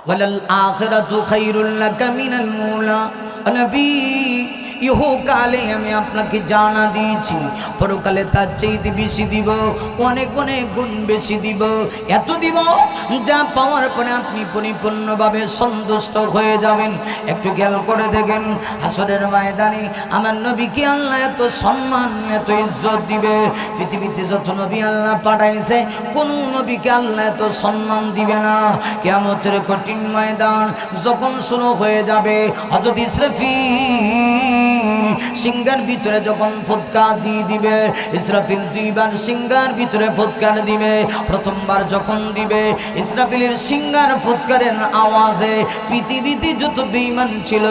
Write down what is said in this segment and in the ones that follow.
ওয়ালাল আখিরাতু খায়রুল লাকা মিনাল উলা। নবী, ইহকালে আমি আপনাকে জানা দিয়েছি, পরকালে তার চাইতে বেশি দিব, অনেক অনেক গুণ বেশি দিব। এত দিব যা পাওয়ার পরে আপনি পরিপূর্ণভাবে সন্তুষ্ট হয়ে যাবেন। একটু খেয়াল করে দেখেন, হাসরের ময়দানে আমার নবীকে আল্লাহ এত সম্মান, এত ইজ্জত দিবে। পৃথিবীতে যত নবী আল্লাহ পাঠাইছে, কোন নবীকে আল্লাহ এত সম্মান দিবে না। কিয়ামতের কঠিন ময়দান যখন শুরু হয়ে যাবে, হযরত ইসরাফিল সিংহার ভিতরে যখন ফুৎকার দিয়ে দিবে, ইসরাফিল দুইবার সিংহার ভিতরে ফুৎকার দিবে। প্রথমবার যখন দিবে, ইসরাফিলের সিংহার ফুৎকারের আওয়াজে পৃথিবীতে যত বেঈমান ছিল,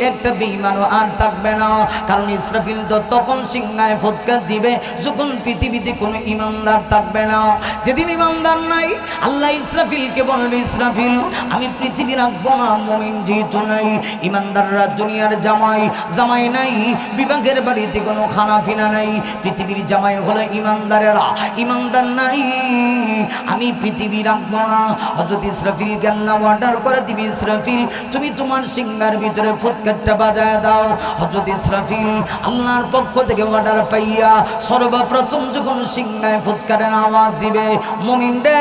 একটা বেঈমানও আর থাকবে না। কারণ ইসরাফিল তো তখন সিংহায় ফুৎকার দিবে যখন পৃথিবীতে কোনো ইমানদার থাকবে না। যেদিন ইমানদার নাই, আল্লাহ ইসরাফিলকে বলবে, ইসরাফিল আমি পৃথিবী রাখবো না, মুমিন যেহেতু নাই, ইমানদাররা দুনিয়ার জামাই, জামাই নাই, বিভাগের বাড়িতে কোনো খানা ফিনা নাই, পৃথিবীর জামাই হলো ইমানদারেরা, ইমানদার নাই, আমি পৃথিবী রাখবো না। হযরত ইসরাফিলকে আল্লাহ অর্ডার করে দিবি, ইসরাফিল তুমি তোমার সিংহার ভিতরে ফুৎকারটা বাজায় দাও। হযরত ইসরাফিল আল্লাহর পক্ষ থেকে অর্ডার পাইয়া সর্বপ্রথম যখন সিংহায় ফুৎকারের আওয়াজ দিবে, মুমিন রে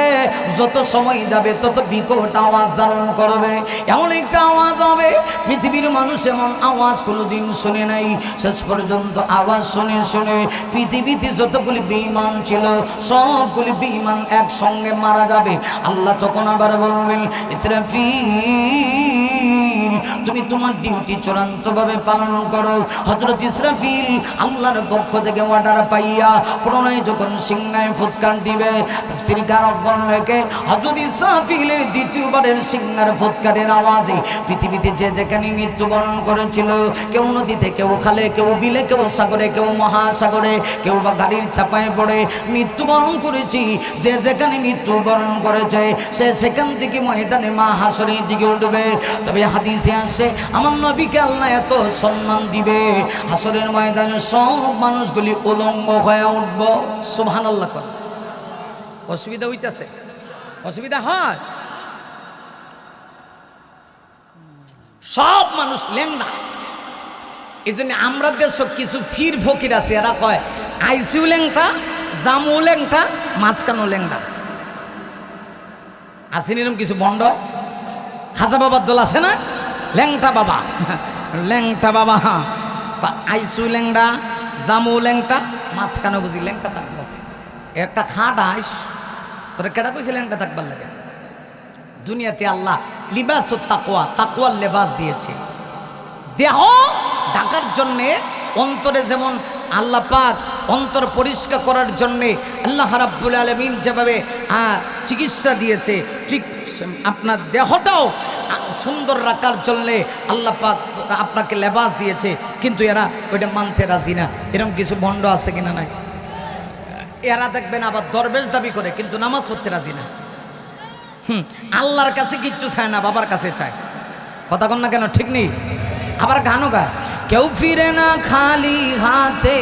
যত সময় যাবে তত বিকট আওয়াজ ধারণ করবে। এমন একটা আওয়াজ হবে, পৃথিবীর মানুষ এমন আওয়াজ কোনোদিন শুনে নাই। শেষ পর্যন্ত আওয়াজ শুনে শুনে পৃথিবীতে যতগুলি বেঈমান ছিল, সবগুলি বেঈমান একসঙ্গে মারা যাবে। আল্লাহ তখন আবার বলবেন, ইসরাফিল তুমি তোমার ডিউটি চূড়ান্তভাবে পালন করো। হযরত ইসরাফিল আল্লাহর পক্ষ থেকে অর্ডার পাইয়া পুনরায় যখন সিংহায় ফুৎকার দিবে, তাফসীর কারকগণ রেখে হযরত ইসরাফিলের দ্বিতীয়বারের সিংহার ফুৎকারের আওয়াজে পৃথিবীতে যে যেখানে মৃত্যুবরণ করেছিল, কেউ নদীতে, কেউ খালে, কেউ বিলে, কেউ সাগরে, কেউ মহাসাগরে, কেউ বা গাড়ির চাপায় পড়ে মৃত্যুবরণ করেছি, যে যেখানে মৃত্যুবরণ করেছে সে সেখান থেকে ময়দানে মাহশরের দিকে উঠবে। তবে হাদিসে আসে আমার নবীকে আল্লাহ এত সম্মান দিবে, হাসরের ময়দানে সব মানুষগুলি উলঙ্গ হয়ে উঠব। সুবহানাল্লাহ। অসুবিধা হইতেছে? অসুবিধা হয়? সব মানুষ লেঙ্গা। এই জন্য আমরা দেশ কিছু ফির ফকির আছে, এরা কয় আইসিউ লেংটা, জামু লেংটা, মাঝখানো লেংটা। আসেনি এরকম কিছু বন্ড? খাজা বাবার দল আছে না, ল্যাংটা বাবা, ল্যাংটা বাবা, আইসু ল্যাংটা, জামু ল্যাংটা, মাঝখানে বুঝি ল্যাংটা থাকবো। একটা খাট আইস তোরা কেটা কইছে ল্যাংটা থাকবার লাগে? দুনিয়াতে আল্লাহ লিবাস ও তাকওয়া, তাকওয়ার লেবাস দিয়েছে। দেহ ঢাকার জন্যে, অন্তরে যেমন আল্লাহ পাক অন্তর পরিষ্কার করার জন্যে আল্লাহ রাব্বুল আলামিন যেভাবে চিকিৎসা দিয়েছে, ঠিক আপনার দেহটাও সুন্দর রাখার জন্যে আল্লাহ পাক আপনাকে লেবাস দিয়েছে। কিন্তু এরা ওইটা মানতে রাজি না। এরকম কিছু ভণ্ড আছে কিনা? নাই। এরা দেখবেন আবার দরবেশ দাবি করে, কিন্তু নামাজ পড়তে রাজি না। আল্লাহর কাছে কিচ্ছু চায় না, বাবার কাছে চায়। কথা কন না কেন? ঠিক নেই? আবার গানও গায়, কেউ ফিরে না খালি হাতে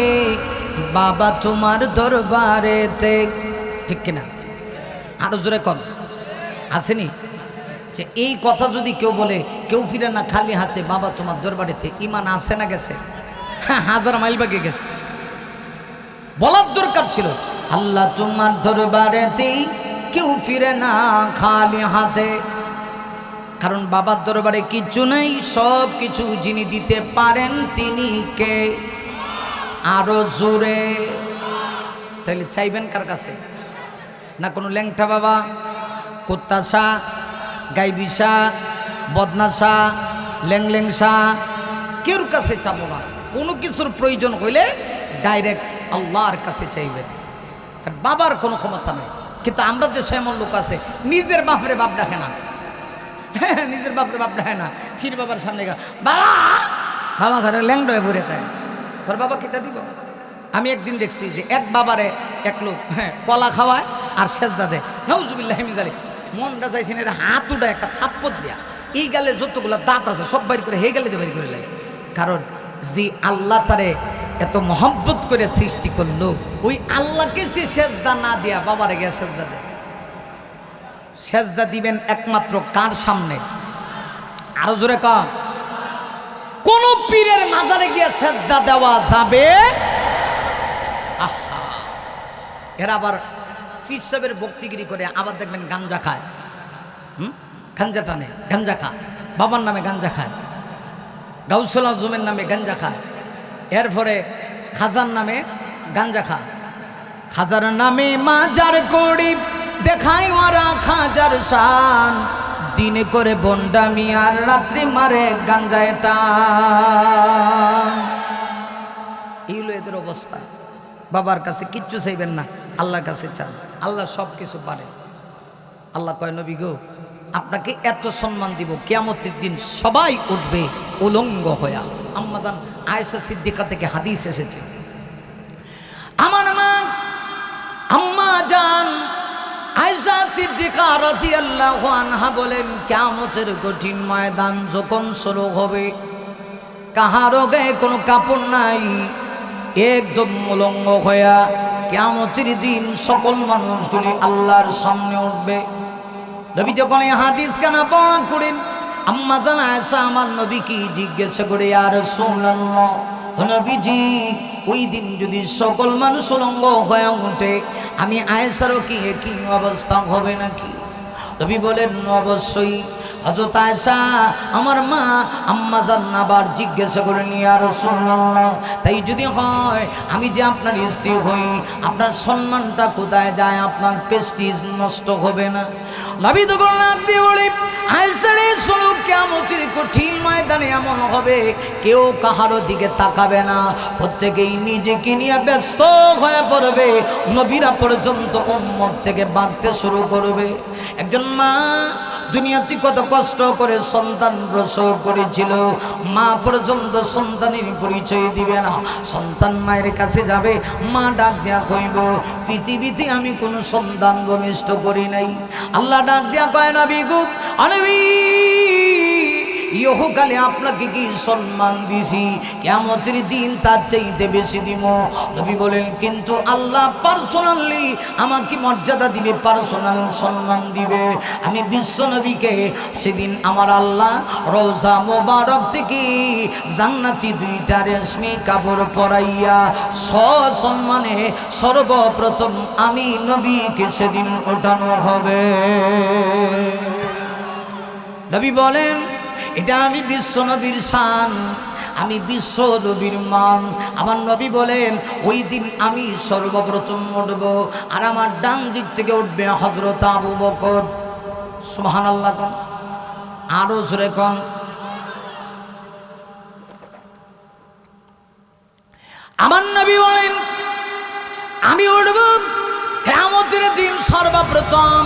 বাবা তোমার দরবারেতে। ঠিক কিনা? আরো জোরে কর। আসেনি যে এই কথা যদি কেউ বলে, কেউ ফিরে না খালি হাতে বাবা তোমার দরবারেতে, ইমান আসে না গেছে? হ্যাঁ, 1000 মাইল বাগে গেছে। বলার দরকার ছিল, আল্লাহ তোমার দরবারেতে কেউ ফিরে না খালি হাতে। কারণ বাবার দরবারে কিছু নেই, সব কিছু যিনি দিতে পারেন তিনি কে? আরো জোরে। তাহলে চাইবেন কার কাছে? না কোনো ল্যাংটা বাবা, কুত্তাশা, গাইবিশা, বদনাশা, ল্যাংলেংসা, কেউর কাছে চাবো না। কোনো কিছুর প্রয়োজন হইলে ডাইরেক্ট আল্লাহর কাছে চাইবেন। কারণ বাবার কোনো ক্ষমতা নেই। কিন্তু আমরা দেশে এমন লোক আছে, নিজের বাপরে বাপ ডাকে না। হ্যাঁ, নিজের বাপরে বাপ ডাকে না, ফির বাবার সামনে গা বাবা, বাবা ঘরে ল্যাংড হয়ে ঘুরে তাই তোর বাবা কিটা দিব। আমি একদিন দেখছি যে এক বাবারে এক লোক কলা খাওয়ায় আর সেজদা দেয়, নাউজুবিল্লাহি মিন যালিক। মনটা চাইছেন এটা হাত উঠা একটা থাপ্পড় দেয়া, এই গালে যতগুলো দাঁত আছে সব বাইর করে, হে গালে দিয়ে বাইর করে লাগে। কারণ যে আল্লাহ তারে এত মহব্বত করে সৃষ্টি করলো, ওই আল্লাহকে সে সেজদা না দিয়া বাবারে গিয়ে সেজদা দেয়। সেজদা দিবেন একমাত্র কার সামনে? আরো জোরে কন। কোন পীরের মাজারে গিয়ে সেজদা দেওয়া যাবে? আহা, এরা আবার পীর সাহেবের ভক্তিগিরি করে, আবার দেখবেন গাঞ্জা খায়। গাঞ্জা টানে, গাঞ্জা খায়, বাবার নামে গাঞ্জা খায়, গাউসুল আজমের নামে গাঞ্জা খায়, এরপরে খাজার নামে গাঞ্জা খায়। খাজার নামে মাজার করি দেখাই ওরা খাজার শান, দিনে করে বন্ডামি আর রাত্রি মারে গাঞ্জায় টান। এই হলো এদের অবস্থা। বাবার কাছে কিচ্ছু চাইবেন না, আল্লাহর কাছে চান, আল্লাহ সব কিছু পারে। আল্লাহ কয়, নবী গো, আপনাকে এত সম্মান দিব, কিয়ামতের দিন সবাই উঠবে উলঙ্গ হইয়া। আম্মাজান আয়েশা সিদ্দিকা থেকে হাদিস এসেছে, আমার মা আম্মা জান আয়েশা সিদ্দিকা রাদিয়াল্লাহু আনহা বলেন, কিয়ামতের কঠিন ময়দান যখন শুরু হবে, কাহারও গায়ে কোনো কাপড় নাই, একদম উলঙ্গ হইয়া কিয়ামতের দিন সকল মানুষগুলি আল্লাহর সামনে উঠবে। নবী যখন এই হাদিস কানা বর্ণনা করেন, আম্মা জান আয়েশা আমার নবীকে জিজ্ঞাসা করে, ইয়া রাসূলুল্লাহ, নবীজি ওই দিন যদি সকল মানুষ উলঙ্গ হয়ে ওঠে, আমি আয়েশারও কি একই অবস্থা হবে নাকি? নবী বলেন, অবশ্যই। হযরত আয়েশা আমার মা আম্মা জান আবার জিজ্ঞাসা করেন, ইয়া রাসূলুল্লাহ, তাই যদি হয়, আমি যে আপনার স্ত্রী হই, আপনার সম্মানটা কোথায় যায়? আপনার প্রেস্টিজ নষ্ট হবে না? নবী তখন রাতে বলে, আয়েশারে শোনো, কিয়ামতের কঠিন ময়দানে এমন হবে, কেউ কাহারও দিকে তাকাবে না, প্রত্যেকেই নিজেকে নিয়ে ব্যস্ত হয়ে পড়বে, নবীরা পর্যন্ত উম্মত থেকে বাঁধতে শুরু করবে। একজন মা দুনিয়াতে কত কষ্ট করে সন্তান প্রসব করেছিল, মা পর্যন্ত সন্তানের পরিচয় দিবে না। সন্তান মায়ের কাছে যাবে, মা ডাক দেয়া কইব, পৃথিবীতে আমি কোনো সন্তান ভূমিষ্ঠ করি নাই। আল্লাহ ডাক দেয়া কয়, নবী গো, নবী, ইহকালে আপনাকে কি সম্মান দিছি, কিয়ামতের দিন তার চাইতে বেশি দিব। নবী বলেন, কিন্তু আল্লাহ পার্সোনালি আমাকে মর্যাদা দিবে, পার্সোনাল সম্মান দিবে। আমি বিশ্ব নবীকে সেদিন আমার আল্লাহ রওজা মোবারক থেকে জান্নাতি দুইটা রেশমি কাপড় পরাইয়া সসম্মানে সর্বপ্রথম আমি নবীকে সেদিন ওঠানো হবে। নবী বলেন, এটা আমি বিশ্ব নবীর শান, আমি বিশ্ব নবীর মান। আমার নবী বলেন, ওই দিন আমি সর্বপ্রথম উঠব, আর আমার ডান দিক থেকে উঠবে হযরত আবু বকর। সুবহানাল্লাহ কোন, আরো জোরে কোন। আমার নবী বলেন, আমি উঠব কিয়ামতের দিন সর্বপ্রথম,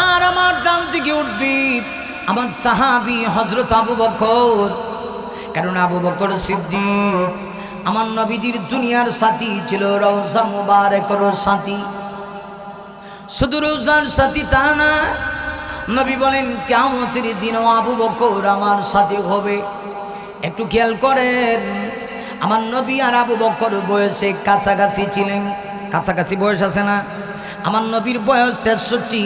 আর আমার ডান দিকে উঠবি আমার সাহাবী হযরত আবু বকর। কারণ আবু বকর সিদ্দিক আমার নবীজির দুনিয়ার সাথী ছিল, রওজা মুবারকের সাথী। শুধু রওজার সাথী তা না, নবী বলেন কিয়ামতের দিনও আবু বকর আমার সাথী হবে। একটু খেয়াল করেন, আমার নবী আর আবু বকর বয়সে কাছাকাছি ছিলেন। কাছাকাছি বয়স আছে না? আমার নবীর বয়স 63,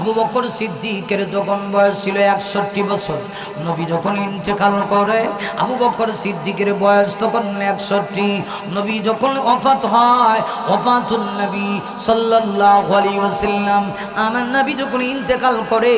আবু বকর সিদ্দিকের যখন বয়স ছিল 61 বছর। নবী যখন ইন্তেকাল করে, আবু বকর সিদ্দিকের বয়স তখন 61। নবী যখন ওফাত হয়, ওফাতুন নবী সাল্লাল্লাহু আলাইহি ওয়াসাল্লাম, আমার নবী যখন ইন্তেকাল করে,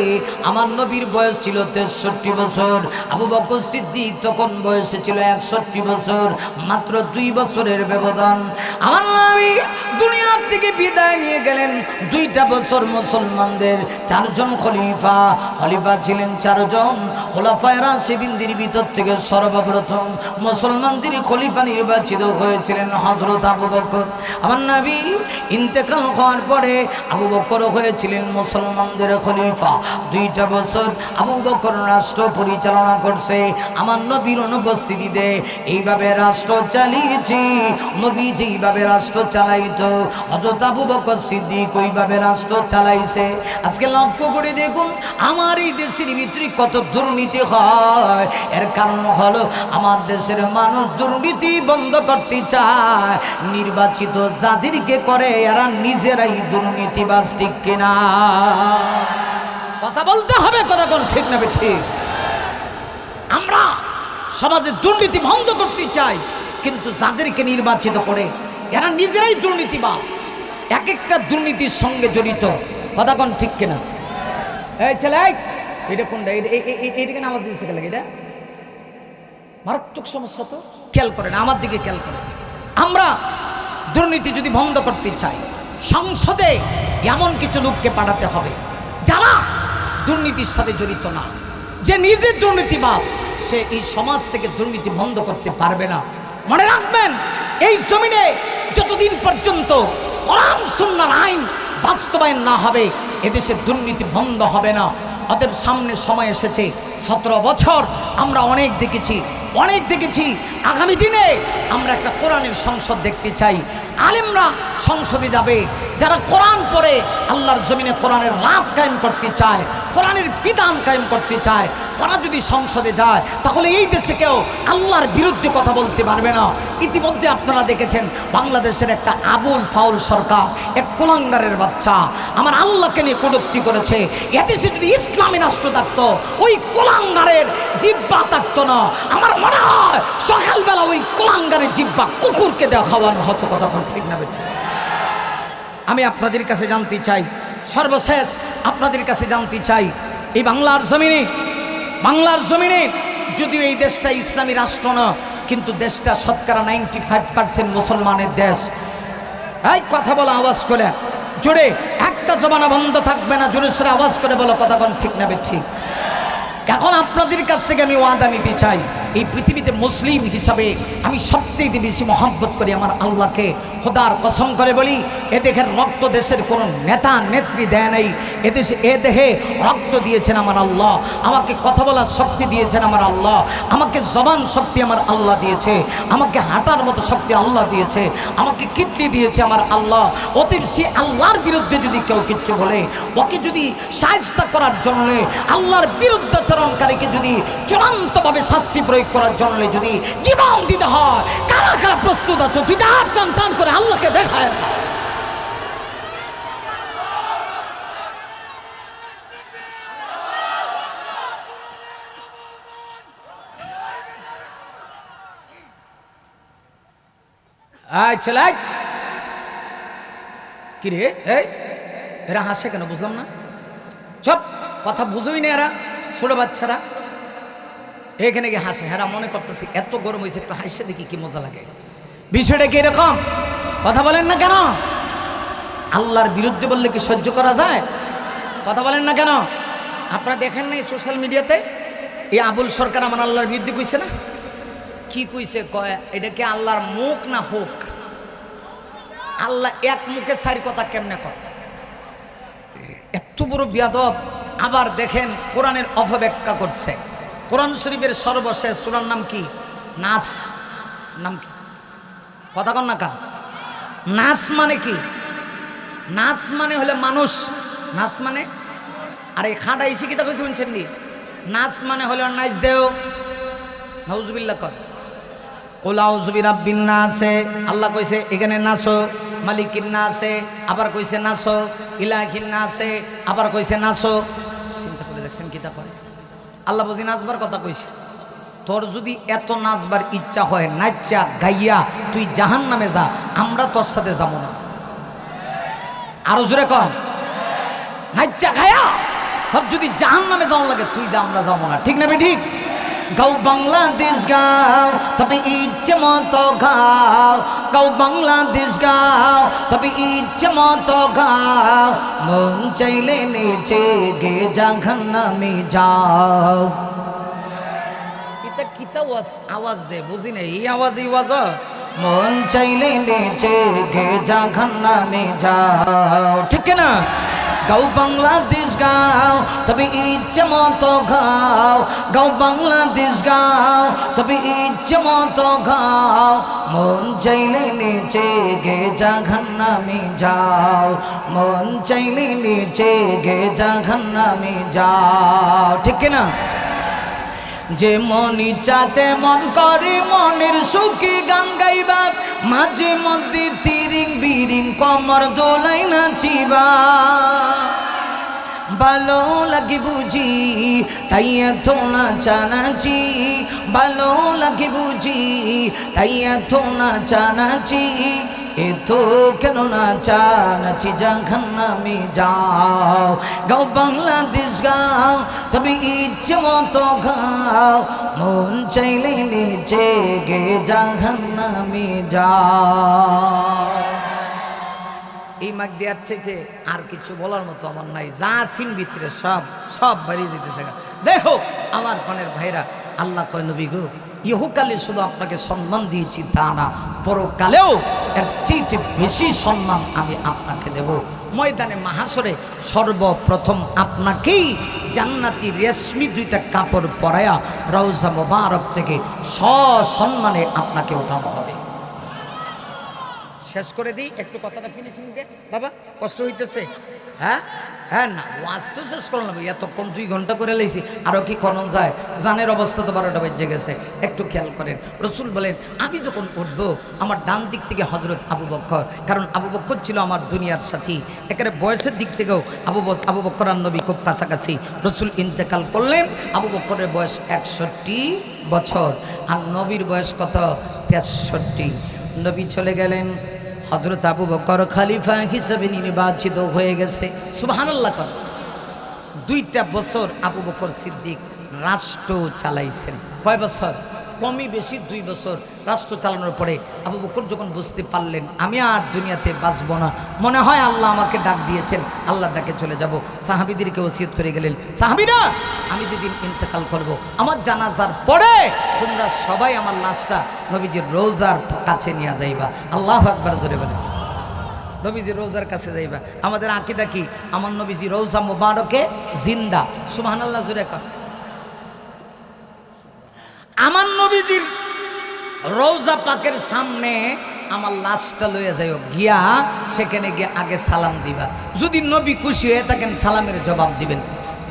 আমার নবীর বয়স ছিল 63 বছর। আবু বকর সিদ্দিক তখন বয়সে ছিল 61 বছর, মাত্র 2 বছরের ব্যবধান। আমার নবী দুনিয়া থেকে বিদায় নিয়ে গেলেন। 2টা বছর মুসলমানদের 4 জন খলিফা ছিলেন, 4 জন খোলাফায়ে রাশিদিনদের ভিতর থেকে সর্বপ্রথম মুসলমানদের খলিফা নির্বাচিত হয়েছিলেন হযরত আবু বকর। আমার নবী ইন্তেকাল হওয়ার পরে আবু বকর হয়েছিলেন মুসলমানদের খলিফা। 2টা বছর আবু বকর রাষ্ট্র পরিচালনা করছে আমার নবীর অনুপস্থিতিতে। এইভাবে রাষ্ট্র চালিয়েছি, নবী যেইভাবে রাষ্ট্র চালাইতো হযরত আবু বকর সিদ্দিক ওইভাবে রাষ্ট্র চালাইছে। আজকে লক্ষ্য করে দেখুন, আমার এই দেশের ভিতরে কত দুর্নীতি হয়। এর কারণ হলো আমার দেশের মানুষ দুর্নীতি বন্ধ করতে চায়, নির্বাচিত যাদেরকে করে এরা নিজেরাই দুর্নীতিবাজ। ঠিক কিনা? কথা বলতে হবে, কথা কোন ঠিক না ঠিক? আমরা সমাজে দুর্নীতি বন্ধ করতে চাই, কিন্তু যাদেরকে নির্বাচিত করে এরা নিজেরাই দুর্নীতিবাজ, এক একটা দুর্নীতির সঙ্গে জড়িত। কথা কোন ঠিক কিনা? এই ছেলে, এটা কোনটা? এইটাকে আওয়াজ দিয়েছে কেন? এটা মারাত্মক সমস্যা, তো খেয়াল করেন, আমার দিকে খেয়াল করেন। আমরা দুর্নীতি যদি বন্ধ করতে চাই, সংসদে এমন কিছু লোককে পাঠাতে হবে যারা দুর্নীতির সাথে জড়িত না। যে নিজে দুর্নীতিবাজ সে এই সমাজ থেকে দুর্নীতি বন্ধ করতে পারবে না। মনে রাখবেন, এই জমিনে যতদিন পর্যন্ত কোরআন সুন্নাহর আইন বাস্তবায়ন না হবে এদেশে দুর্নীতি বন্ধ হবে না। অতএব সামনে সময় এসেছে, 17 বছর আমরা অনেক দেখেছি। আগামী দিনে আমরা একটা কোরআনের সংসদ দেখতে চাই। আলেমরা সংসদে যাবে, যারা কোরআন পড়ে আল্লাহর জমিনে কোরআনের রাজ কায়েম করতে চায়, কোরআনের বিধান কায়েম করতে চায়, ওরা যদি সংসদে যায় তাহলে এই দেশে কেউ আল্লাহর বিরুদ্ধে কথা বলতে পারবে না। ইতিমধ্যে আপনারা দেখেছেন বাংলাদেশের একটা আবুল ফাউল সরকার, এক কুলাঙ্গারের বাচ্চা আমার আল্লাহকে নিয়ে কটূক্তি করেছে। এদেশে যদি ইসলামী রাষ্ট্র থাকতো ওই কুলাঙ্গারের জিহ্বা থাকতো না। আমার মনে হয় সকালবেলা ওই কুলাঙ্গারের জিহ্বা কুকুরকে দেওয়া খাওয়ানো হতো। কথা ঠিক না বেঠিক? আমি আপনাদের কাছে জানতে চাই, সর্বশেষ আপনাদের কাছে জানতে চাই, এই বাংলার জমিনে যদিও এই দেশটা ইসলামী রাষ্ট্র না, কিন্তু দেশটা শতকরা 95% মুসলমানের দেশ। এই কথা বলো আওয়াজ করে, জোরে, একটা জবানা বন্ধ থাকবে না, জোরে সোরে আওয়াজ করে বলো। কথা কোন ঠিক না বেঠিক? এখন আপনাদের কাছ থেকে আমি ওয়াদা নিতে চাই, এই পৃথিবীতে মুসলিম হিসাবে আমি সবচেয়ে বেশি মহব্বত করি আমার আল্লাহকে। খোদার কসম করে বলি, এ দেশের রক্ত দেশের কোনো নেতা নেত্রী দেয় নাই। এ দেহে রক্ত দিয়েছেন আমার আল্লাহ, আমাকে কথা বলার শক্তি দিয়েছেন আমার আল্লাহ, আমাকে জবান শক্তি আমার আল্লাহ দিয়েছে, আমাকে হাঁটার মতো শক্তি আল্লাহ দিয়েছে, আমাকে কিডনি দিয়েছে আমার আল্লাহ। অতএব সে আল্লাহর বিরুদ্ধে যদি কেউ কিচ্ছু বলে, ওকে যদি সাহায্য করার জন্য আল্লাহর বিরুদ্ধাচরণকারীকে যদি চূড়ান্তভাবে শাস্তি প্রয়োগ করার জন্য যদি জীবন দিতে হয়, কারা কারা প্রস্তুত আছো? দুইটা হাত টান টান করে আল্লাহকে দেখায়। ছেলে কি রে, এরা হাসে কেন বুঝলাম না? সব কথা বুঝোই না এরা, ছোট বাচ্চারা এখানে গিয়ে হাসে। হেরা মনে করতেছি এত গরম হয়েছে, একটু হাসে দেখি কি মজা লাগে। বিষয়টা কি এরকম? কথা বলেন না কেন? আল্লাহর বিরুদ্ধে বললে কি সহ্য করা যায়? কথা বলেন না কেন? আপনারা দেখেন নাই সোশ্যাল মিডিয়াতে এই আবুল সরকার আমার আল্লাহর বিরুদ্ধে কইছে না? কি কইছে? কয় এটা কি আল্লাহর মুখ না হোক? আল্লাহ এক মুখে সারি কথা কেমনে কয়? এত বড় বিয়াদব। আবার দেখেন কোরআনের অপব্যাখ্যা করছে। কোরআন শরীফের সর্বশেষ সূরার নাম কি? নাস। নাম কি? কথা কন না কা? নাস মানে কি? নাস মানে হলে মানুষ। নাস মানে, আর এই খাঁটা ইসি কিতা কইছে শুনছেন নি? নাস মানে হলো নাইস দেও। নাউজুবিল্লাহ কর। কুল আউযু বিরাব্বিন নাসে, আল্লাহ কইছে এখানে নাসো। মালিকিন নাসে আবার কইছে নাসো। ইলাহিন নাসে আবার কইছে নাসো। চিন্তা করে দেখছেন কিতা করে? আল্লাহ বুঝি নাচবার কথা কইছে। তোর যদি এত নাচবার ইচ্ছা হয়, নাচা গাইয়া তুই জাহান্নামে যা, আমরা তোর সাথে যাবো না। আরো জোরে কর, নাচা গায়া তোর যদি জাহান্নামে যাওয়া লাগে তুই যা, আমরা যাবো না। ঠিক না বে ঠিক? গাও বাংলাদেশ গাও, তবে ইচ্ছে মতো গাও। গাও বাংলাদেশ গাও, তবে ইচ্ছে মতো গাও। মন চাইলে নেচে গে জাহান্নামে যাও। এটা কিতা আওয়াজ দে, বুঝি না এই আওয়াজ। মন চাইলে নেচে গে জাহান্নামে যাও। ঠিক না? গাও বাংলাদেশ গাও, তবে ইচ্ছে মতো গাও। গাও বাংলাদেশ গাও, তবে ইচ্ছে মতো গাও। মন চাইলে নেচে গে জাহান্নামে যাও। মন চাইলে নেচে গে জাহান্নামে যাও। ঠিক না? যে মনি চাতে মন করে মনের সুখী গান গাইবা, মাঝে মধ্যে তিরিং বিরিং কমর দোলাই নাচিবা। ভালো লাগে বুঝি তাই এত নাচানাচি, ভালো লাগে বুঝি তাই এত নাচানাচি, এত কেন নাচানাচি জাহান্নামে যাও। গাও বাংলাদেশ গাও, তবে ইচ্ছে মতো গাও, মন চাইলে নিচে গে জাহান্নামে যাও। এই মাগ দেওয়ার চাইতে আর কিছু বলার মতো আমার নাই, যা সিন ভিতরে সব বাড়িয়ে যেতেছে। যাই হোক আমার প্রাণের ভাইরা, আল্লাহ কয় নবী গো ইহকালে শুধু আপনাকে সম্মান দিয়েছি তা না, পরকালেও এর চাইতে বেশি সম্মান আমি আপনাকে দেব। ময়দানে মাহাশরে সর্বপ্রথম আপনাকেই জান্নাতি রেশমি দুইটা কাপড় পরায়া রওজা মোবারক থেকে সসম্মানে আপনাকে ওঠানো হবে। শেষ করে দিই, একটু কথাটা ফিনিশিং দে বাবা, কষ্ট হইতেছে? হ্যাঁ হ্যাঁ, না ওয়াজ তো শেষ করলাম, এতক্ষণ 2 ঘন্টা করে লেছি, আরও কি করণ যায়? জানের অবস্থা তো 12টা বেজে গেছে। একটু খেয়াল করেন, রসুল বলেন আমি যখন উঠবো আমার ডান দিক থেকে হজরত আবু বকর, কারণ আবু বকর ছিল আমার দুনিয়ার সাথী। একেবারে বয়সের দিক থেকেও আবু বকর আর নবী খুব কাছাকাছি। রসুল ইন্তেকাল করলেন, আবু বকরের বয়স 61 বছর, আর নবীর বয়স কত? 63। নবী চলে গেলেন, হযরত আবু বকর খলিফা হিসেবে নির্বাচিত হয়ে গেছে। সুবহানাল্লাহ। 2টা বছর আবু বকর সিদ্দিক রাষ্ট্র চালাইছেন। কয় বছর? কমই বেশি 2 বছর রাষ্ট্র চালানোর পরে আবু বকর যখন বুঝতে পারলেন আমি আর দুনিয়াতে বাঁচব না, মনে হয় আল্লাহ আমাকে ডাক দিয়েছেন, আল্লাহর ডাকে চলে যাব, সাহাবীদেরকে ওসিয়ত করে গেলেন, সাহাবীরা আমি যেদিন ইন্তেকাল করব আমার জানাজার পরে তোমরা সবাই আমার লাশটা নবীজির রওজার কাছে নিয়ে যাইবা। আল্লাহু আকবার জোরে বলেন। নবীজি রওজার কাছে যাইবা। আমাদের আকীদা কি? আমার নবীজি রওজা মুবারকে জিন্দা। সুবহানাল্লাহ জোরে কর। আমার নবীজির রওজা পাকের সামনে আমার লাশটা লইয়া যাইও, গিয়া সেখানে গিয়ে আগে সালাম দিবা। যদি নবী খুশি হয়ে থাকেন সালামের জবাব দিবেন।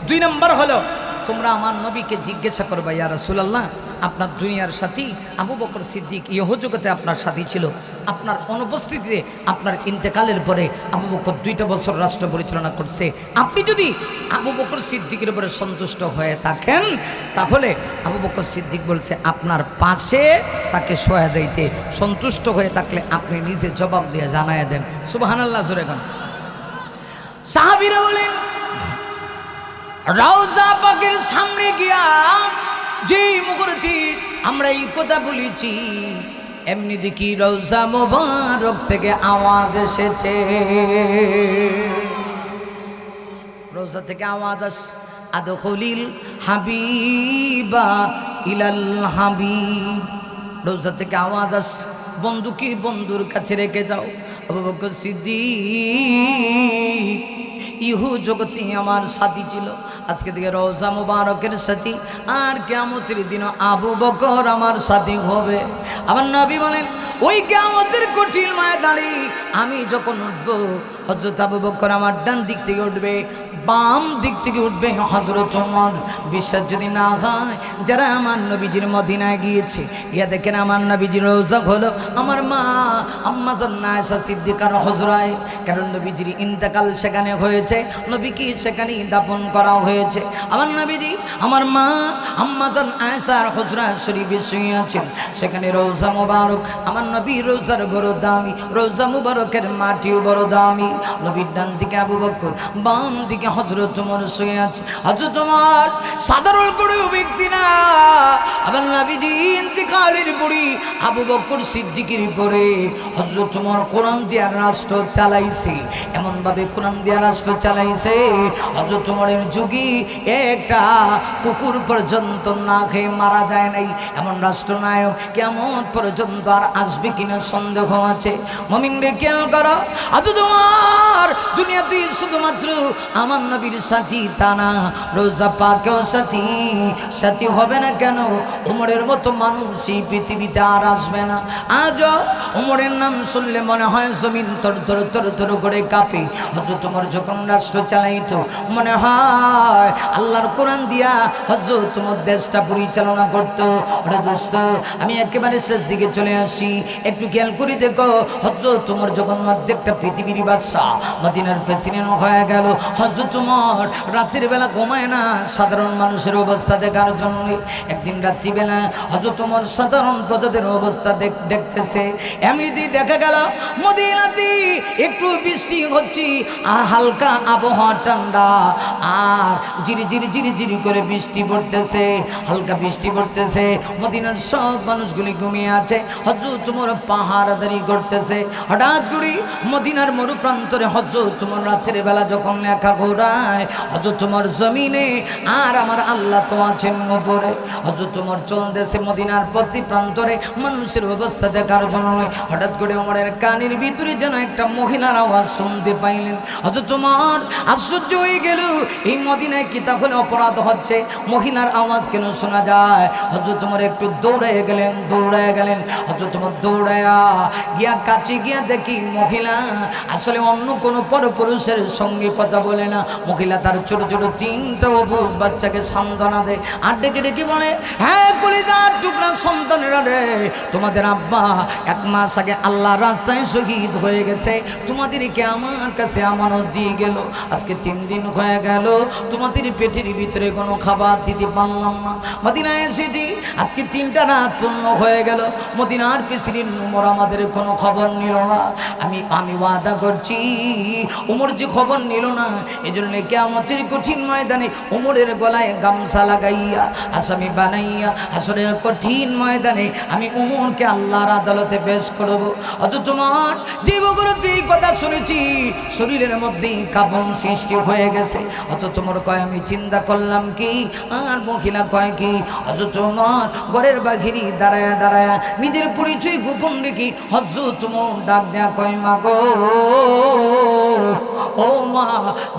2 নম্বর হলো তোমরা আমার নবীকে জিজ্ঞাসা করবা, ইয়া রাসূলুল্লাহ আপনার দুনিয়ার সাথী আবু বকর সিদ্দিক ইহজগতে আপনার সাথী ছিল, আপনার অনুপস্থিতিতে আপনার ইন্তেকালের পরে আবু বকর 2টা বছর রাষ্ট্র পরিচালনা করছে, আপনি যদি আবু বকর সিদ্দিকের উপরে সন্তুষ্ট হয়ে থাকেন তাহলে আবু বকর সিদ্দিক বলছে আপনার পাশে তাকে শোয়া যাইতে, সন্তুষ্ট হয়ে থাকলে আপনি নিজে জবাব দিয়ে জানায়া দেন। সুবহানাল্লাহ জোরে গান। সাহাবীরা বলেন রওজা পাকের সামনে গিয়া যে মুহূর্তে আমরা এই কথা বলেছি এমনি দেখি রওজা মোবারক থেকে আওয়াজ এসেছে। রওজা থেকে আওয়াজ আস আদখুলিল হাবিবা ইলাল হাবিব। রওজা থেকে আওয়াজ আস বন্ধুকে বন্ধুর কাছে রেখে যাও। আবু বকর সিদ্দিক ইহু জগতে আমার সাথী ছিল, আজকে থেকে রওজা মুবারকের সাথী, আর কিয়ামতের দিন আবু বকর আমার সাথী হবে। আমার নবী বলেন ওই কিয়ামতের কঠিন ময়দানে আমি যখন উঠবো হযরত আবু বকর আমার ডান দিক থেকে উঠবে, বাম দিক থেকে উঠবে হযরত ওমর। বিশ্বাস যদি না হয় যারা আমার নবীজির মদিনায় গিয়েছে গিয়া দেখেন আমার নবীজির রওজা হলো আমার মা আম্মা জান্নাত আয়েশা সিদ্দিকার হুজরায়, কারণ নবীজির ইন্তেকাল সেখানে হয়েছে, নবীকে সেখানেই দাফন করা হয়েছে। আমার নবীজি আমার মা আম্মা জান আয়েশার হুজরা শরীফে শুয়ে আছেন, সেখানে রওজা মুবারক। আমার নবী রওজার বড় দামি, রওজা মুবারকের মাটিও বড় দামি। নবীর ডান দিকে আবু বকর, বাম দিকে হযরত ওমর শুয়ে আছে। হযরত ওমর সাধারণ কোনো ব্যক্তি না, আমার নবীজি ইন্তেকালের পরে আবু বকর সিদ্দিকের পরে হযরত ওমর কোরআন দিয়া রাষ্ট্র চালাইছে, এমন ভাবে কোরআন দিয়া রাষ্ট্র চালাইছে হযরত ওমরের যুগে একটা কুকুর পর্যন্ত না খেয়ে মারা যায় নাই, এমন রাষ্ট্রনায়ক কিয়ামত পর্যন্ত আর আসবে কিনা সন্দেহ আছে। মুমিনরে খেয়াল করো, হযরত ওমর দুনিয়াতে শুধুমাত্র আমার নবীর সাথী তা না, রওজা পাকেও সাথী। সাথী হবে না কেন? ওমরের মতো মানুষ এই পৃথিবীতে আর আসবে না। আজও ওমরের নাম শুনলে মনে হয় জমিন তর তর তর তর করে কাঁপে। হযরত ওমর যখন রাষ্ট্র চালাইতো মনে হয় আল্লাহর কোরআন দিয়া হযরত ওমর দেশটা পরিচালনা করতো। ওরে দোস্ত, আমি একেবারে শেষ দিকে চলে আসি, একটু খেয়াল করে দেখো। হযরত ওমর যখন অর্ধেকটা পৃথিবীর বাদশাহ মদিনার প্রেসিডেন্ট হয়ে গেল, হযরত ওমর রাতের বেলা ঘুমায় না সাধারণ মানুষের অবস্থা দেখার জন্য। একদিন রাত্রিবেলা হযরত ওমর সাধারণ প্রজাদের অবস্থা দেখতেছে। এমনিতেই দেখা গেল মদিনাতে একটু বৃষ্টি হচ্ছে, হালকা আবহাওয়া ঠান্ডা, আর জিরি জিরি জিরি জিরি করে বৃষ্টি পড়তেছে, হালকা বৃষ্টি পড়তেছে। মদিনার সব মানুষগুলি ঘুমিয়ে আছে, হযরত ওমর পাহারাদারি করতেছে। হঠাৎ করে মদিনার মরুপ্রান্তরে হযরত ওমর রাতের বেলা যখন লেখা ঘোরায়, হযরত ওমর জমিনে আর আমার আল্লাহ তো আছেন উপরে। হযরত ওমর চলতেছে মদিনার প্রতি প্রান্তরে মানুষের অবস্থা দেখার জন্য। হঠাৎ করে ওমরের কানের ভিতরে যেন একটা মহিলার আওয়াজ শুনতে পাইলেন। হযরত ওমর আশ্চর্য হয়ে গেল, এই মদিনায় কি তাহলে অপরাধ হচ্ছে? মহিলার আওয়াজ কেন শোনা যায়? হযরত ওমর একটু দৌড়ায় গেলেন। হযরত ওমর দৌড়ায়া গিয়া কাছে গিয়া দেখি মহিলা আসলে অন্য কোনো পরপুরুষের সঙ্গে কথা বলে না। মহিলা তার ছোট ছোট 3টা অবুঝ বাচ্চাকে সান্ত্বনা দেয় আর ডেকে ডেকে বলে, হ্যাঁ কলিজার টুকরা সন্তানেরা রে, তোমাদের আব্বা 1 মাস আগে আল্লাহর রাস্তায় শহীদ হয়ে গেছে, তোমাদেরকে আমার কাছে আমানত দিয়ে গেল। আজকে 3 দিন হয়ে গেল তোমাদের পেটের ভিতরে কোনো খাবার দিতে পারলাম না। মদিনায় এসেছি, আজকে 3টা রাত পূর্ণ হয়ে গেল, মদিনার প্রেসিডেন্ট ওমর আমাদের কোনো খবর নিল না। আমি ওয়াদা করছি ওমর যে খবর নিল না, এজন্য কিয়ামতের কঠিন ময়দানে ওমরের গলায় গামছা লাগাইয়া আসামি বানাইয়া হাসরের কঠিন ময়দানে আমি ওমরকে আল্লাহর আদালতে পেশ করব। হযরত ওমর জীবগুরুতে এই কথা শুনেছি, শরীরের মধ্যে কাঁপন সৃষ্টি হয়ে গেছে। হযরত ওমর কয়, আমি চিন্তা করলাম কি, আর মহিলা কয় কি। হযরত ওমর ঘরের বাহিরে দাঁড়ায়া দাঁড়ায়া নিজের পরিচয় গোপন রেখে হযরত ওমর ডাক দেয়া কয়, মা গো, ও মা,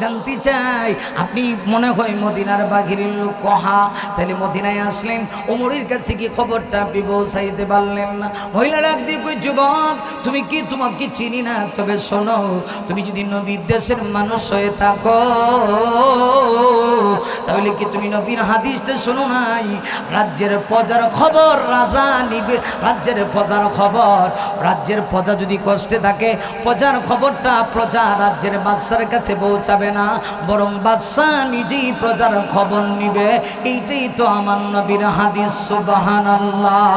জানতে চাই আপনি মনে হয় মদিনার বাহিরের লোক। কহা, তাহলে মদিনায় আসলেন, ওমরের কাছে কি খবরটা আপনি পৌঁছাইতে পারলেন না? মহিলা ডাক দিয়ে কই, যুবক তুমি কি, তোমাকে চিনি না, তবে শোনো, তুমি যদি নবীর দেশের মানুষ হয়ে থাকো তাহলে কি তুমি নবীর হাদিসটা শোনো নাই? রাজ্যের প্রজার খবর রাজা নিবে, রাজ্যের প্রজার খবর, রাজ্যের প্রজা যদি কষ্টে থাকে প্রজার খবরটা প্রজা রাজ্যের বাদশার কাছে পৌঁছাবে না, বরং বাদশা নিজেই প্রজার খবর নিবে। এইটাই তো আমার নবীর হাদিস। সুবহানাল্লাহ।